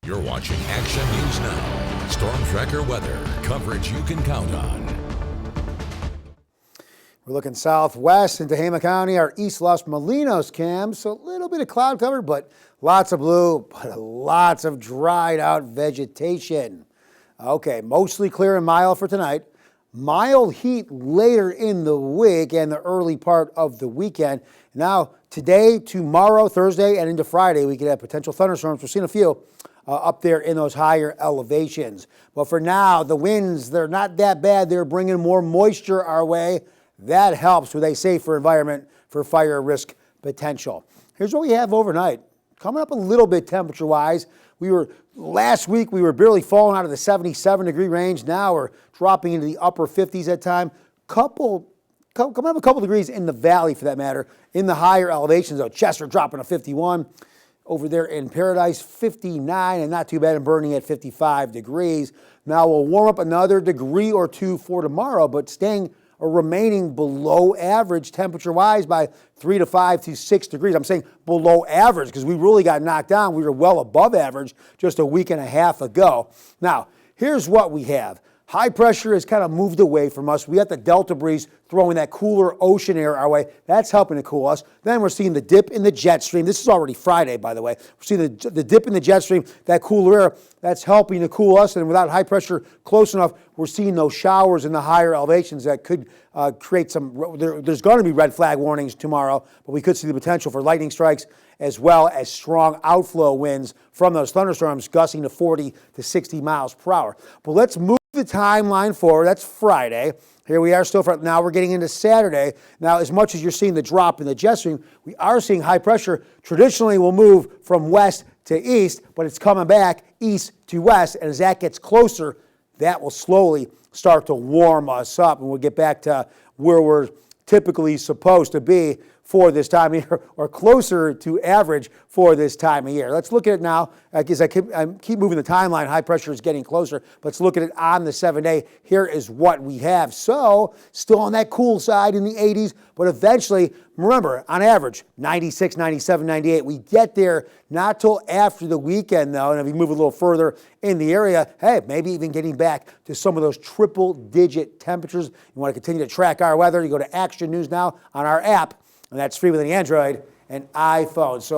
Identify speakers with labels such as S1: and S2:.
S1: You're watching Action News Now. Storm Tracker weather. Coverage you can count on.
S2: We're looking southwest into Tehama County, our East Los Molinos cam. So a little bit of cloud cover, but lots of blue, but lots of dried out vegetation. Okay, mostly clear and mild for tonight. Mild heat later in the week and the early part of the weekend. Now, today, tomorrow, Thursday, and into Friday, we could have potential thunderstorms. We're seeing a few up there in those higher elevations. But for now, the winds, they're not that bad. They're bringing more moisture our way. That helps with a safer environment for fire risk potential. Here's what we have overnight. Coming up a little bit temperature-wise. Last week, we were barely falling out of the 77-degree range. Now we're dropping into the upper 50s at time. Coming up a couple degrees in the valley, for that matter. In the higher elevations, though, Chester dropping to 51. Over there in Paradise, 59, and not too bad in Burning at 55 degrees. Now we'll warm up another degree or two for tomorrow, but staying or remaining below average temperature-wise by 3 to 5 to 6 degrees. I'm saying below average because we really got knocked down. We were well above average just a week and a half ago. Now, here's what we have. High pressure has kind of moved away from us. We got the Delta breeze throwing that cooler ocean air our way. That's helping to cool us. Then we're seeing the dip in the jet stream. This is already Friday, by the way. We're seeing the dip in the jet stream, that cooler air. That's helping to cool us. And without high pressure close enough, we're seeing those showers in the higher elevations that could create some. There's going to be red flag warnings tomorrow, but we could see the potential for lightning strikes as well as strong outflow winds from those thunderstorms gusting to 40 to 60 miles per hour. But let's move the timeline forward. That's Friday. Here we are still for now. We're getting into Saturday. Now, as much as you're seeing the drop in the jet stream, we are seeing high pressure. Traditionally, will move from west to east, but it's coming back east to west. And as that gets closer, that will slowly start to warm us up, and we'll get back to where we're typically supposed to be for this time of year, or closer to average for this time of year. Let's look at it now. I keep moving the timeline. High pressure is getting closer. Let's look at it on the 7-day. Here is what we have. So, still on that cool side in the 80s, but eventually, remember, on average, 96, 97, 98. We get there not till after the weekend, though, and if we move a little further in the area, hey, maybe even getting back to some of those triple-digit temperatures. You want to continue to track our weather, you go to Action News Now on our app, and that's free with an Android and iPhone. So